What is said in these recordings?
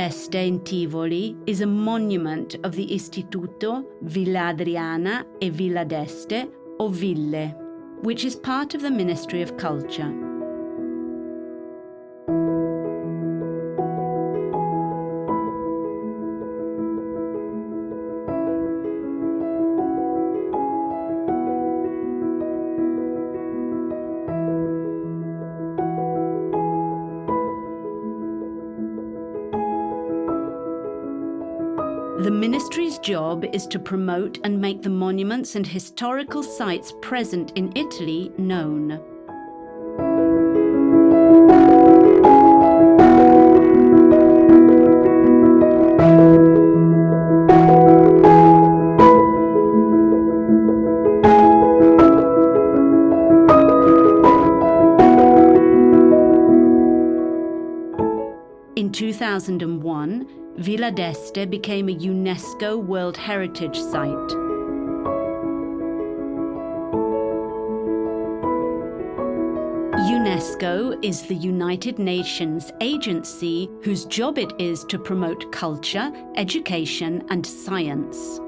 d'Este in Tivoli is a monument of the Istituto Villa Adriana e Villa d'Este, or Ville, which is part of the Ministry of Culture. The ministry's job is to promote and make the monuments and historical sites present in Italy known. In 2001, Villa d'Este became a UNESCO World Heritage Site. UNESCO is the United Nations agency whose job it is to promote culture, education, and science.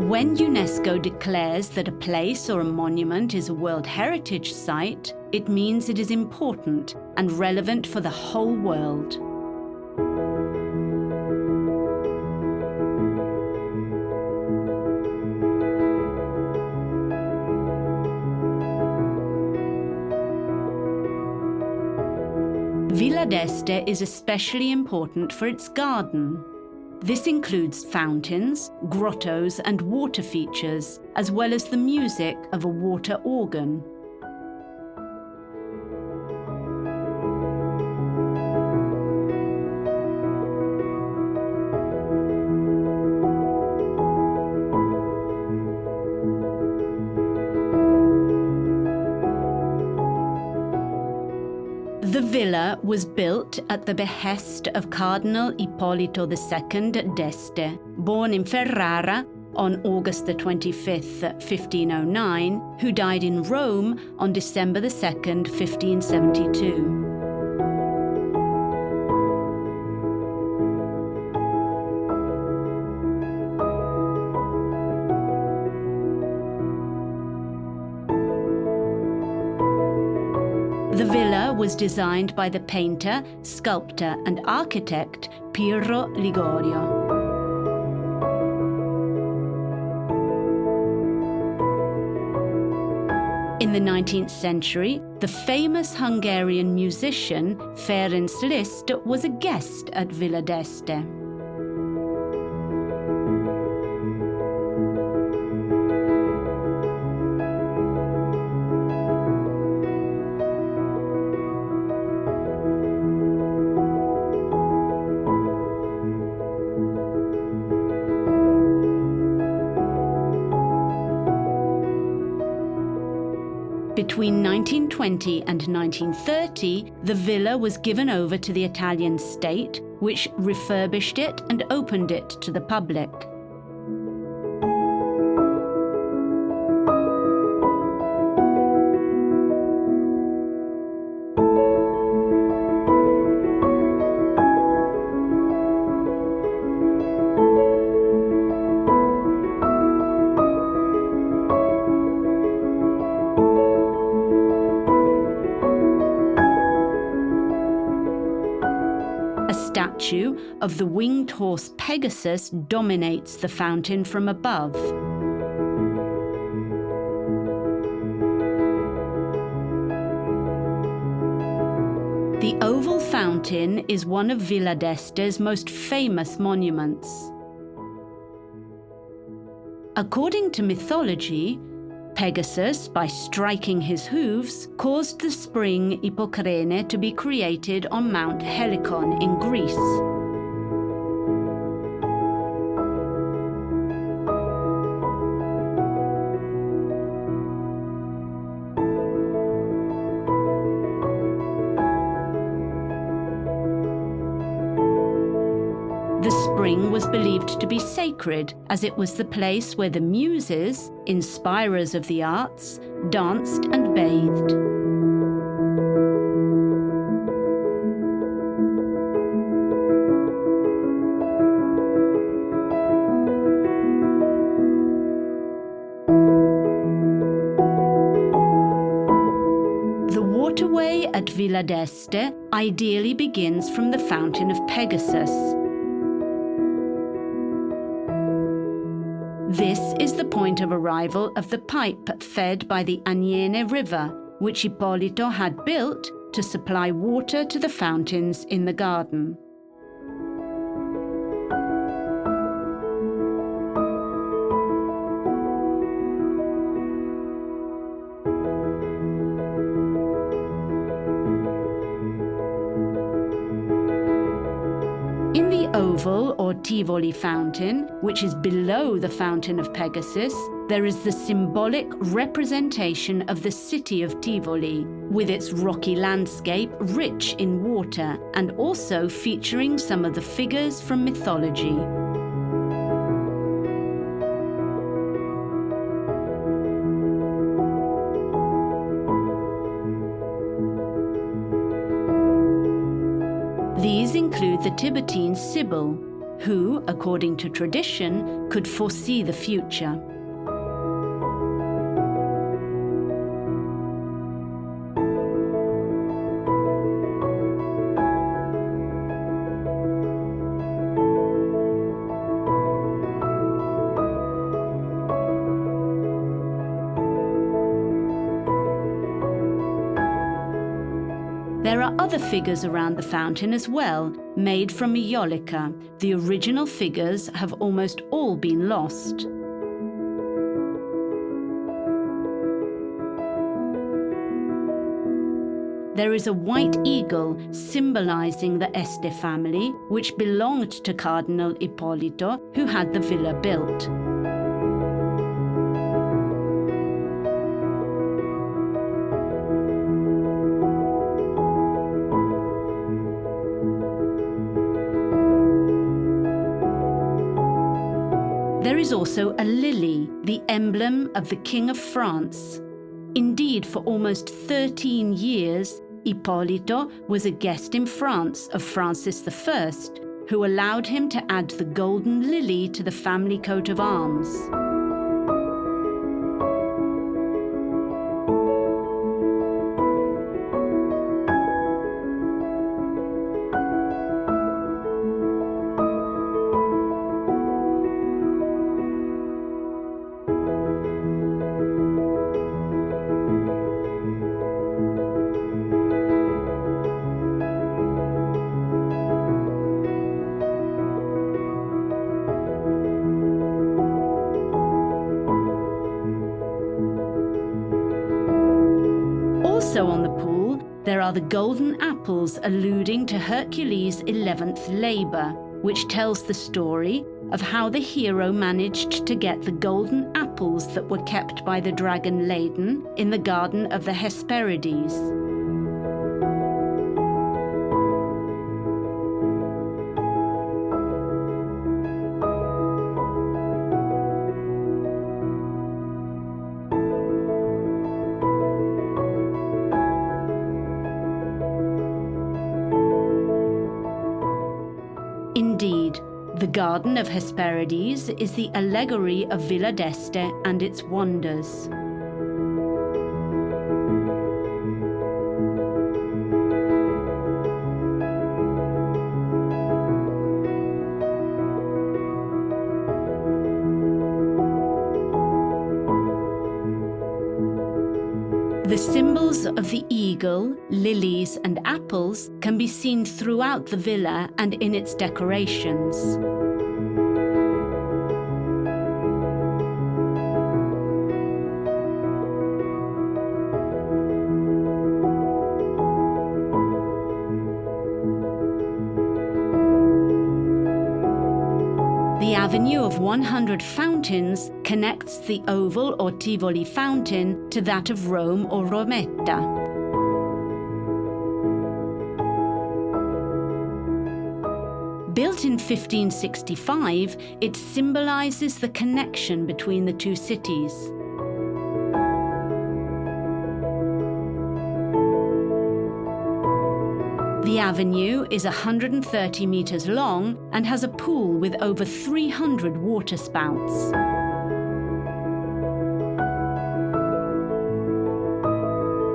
When UNESCO declares that a place or a monument is a World Heritage Site, it means it is important and relevant for the whole world. Villa d'Este is especially important for its garden. This includes fountains, grottos, and water features, as well as the music of a water organ. The villa was built at the behest of Cardinal Ippolito II d'Este, born in Ferrara on August 25, 1509, who died in Rome on December 2, 1572. The villa was designed by the painter, sculptor, and architect Piero Ligorio. In the 19th century, the famous Hungarian musician Ferenc Liszt was a guest at Villa d'Este. Between 1920 and 1930, the villa was given over to the Italian state, which refurbished it and opened it to the public. A statue of the winged horse Pegasus dominates the fountain from above. The oval fountain is one of Villa d'Este's most famous monuments. According to mythology, Pegasus, by striking his hooves, caused the spring Hippocrene to be created on Mount Helicon in Greece. The spring was believed to be sacred, as it was the place where the Muses, inspirers of the arts, danced and bathed. Villa d'Este ideally begins from the Fountain of Pegasus. This is the point of arrival of the pipe fed by the Aniene River, which Ippolito had built to supply water to the fountains in the garden. In the oval or Tivoli fountain, which is below the Fountain of Pegasus, there is the symbolic representation of the city of Tivoli, with its rocky landscape rich in water and also featuring some of the figures from mythology. These include the Tiburtine Sibyl, who, according to tradition, could foresee the future. There are other figures around the fountain as well, made from Maiolica. The original figures have almost all been lost. There is a white eagle symbolizing the Este family, which belonged to Cardinal Ippolito, who had the villa built. There is also a lily, the emblem of the King of France. Indeed, for almost 13 years, Ippolito was a guest in France of Francis I, who allowed him to add the golden lily to the family coat of arms. Also on the pool, there are the golden apples alluding to Hercules' 11th labor, which tells the story of how the hero managed to get the golden apples that were kept by the dragon Ladon in the garden of the Hesperides. Indeed, the Garden of Hesperides is the allegory of Villa d'Este and its wonders. The symbols of the eagle, lilies, and apples can be seen throughout the villa and in its decorations. The Avenue of 100 Fountains connects the Oval or Tivoli fountain to that of Rome or Rometta. Built in 1565, it symbolizes the connection between the two cities. The avenue is 130 meters long and has a pool with over 300 water spouts.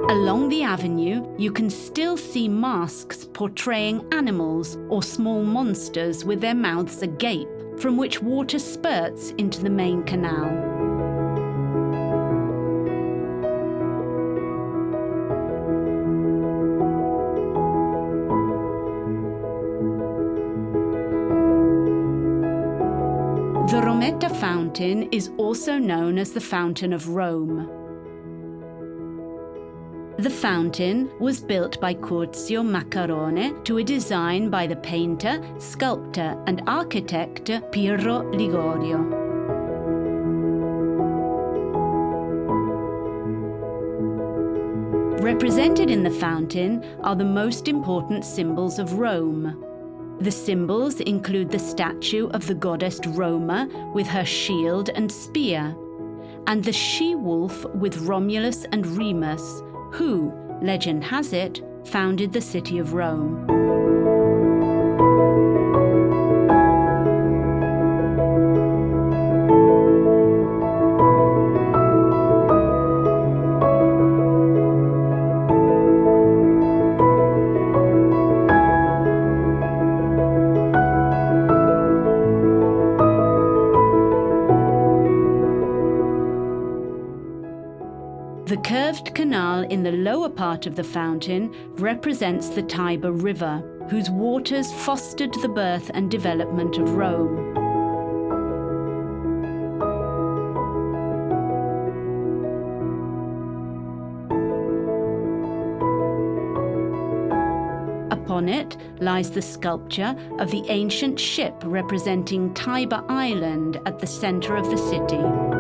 Along the avenue, you can still see masks portraying animals or small monsters with their mouths agape, from which water spurts into the main canal. The Rometta fountain is also known as the Fountain of Rome. The fountain was built by Curzio Maccarone to a design by the painter, sculptor and architect Pirro Ligorio. Represented in the fountain are the most important symbols of Rome. The symbols include the statue of the goddess Roma with her shield and spear, and the she-wolf with Romulus and Remus, who, legend has it, founded the city of Rome. The curved canal in the lower part of the fountain represents the Tiber River, whose waters fostered the birth and development of Rome. Upon it lies the sculpture of the ancient ship representing Tiber Island at the center of the city.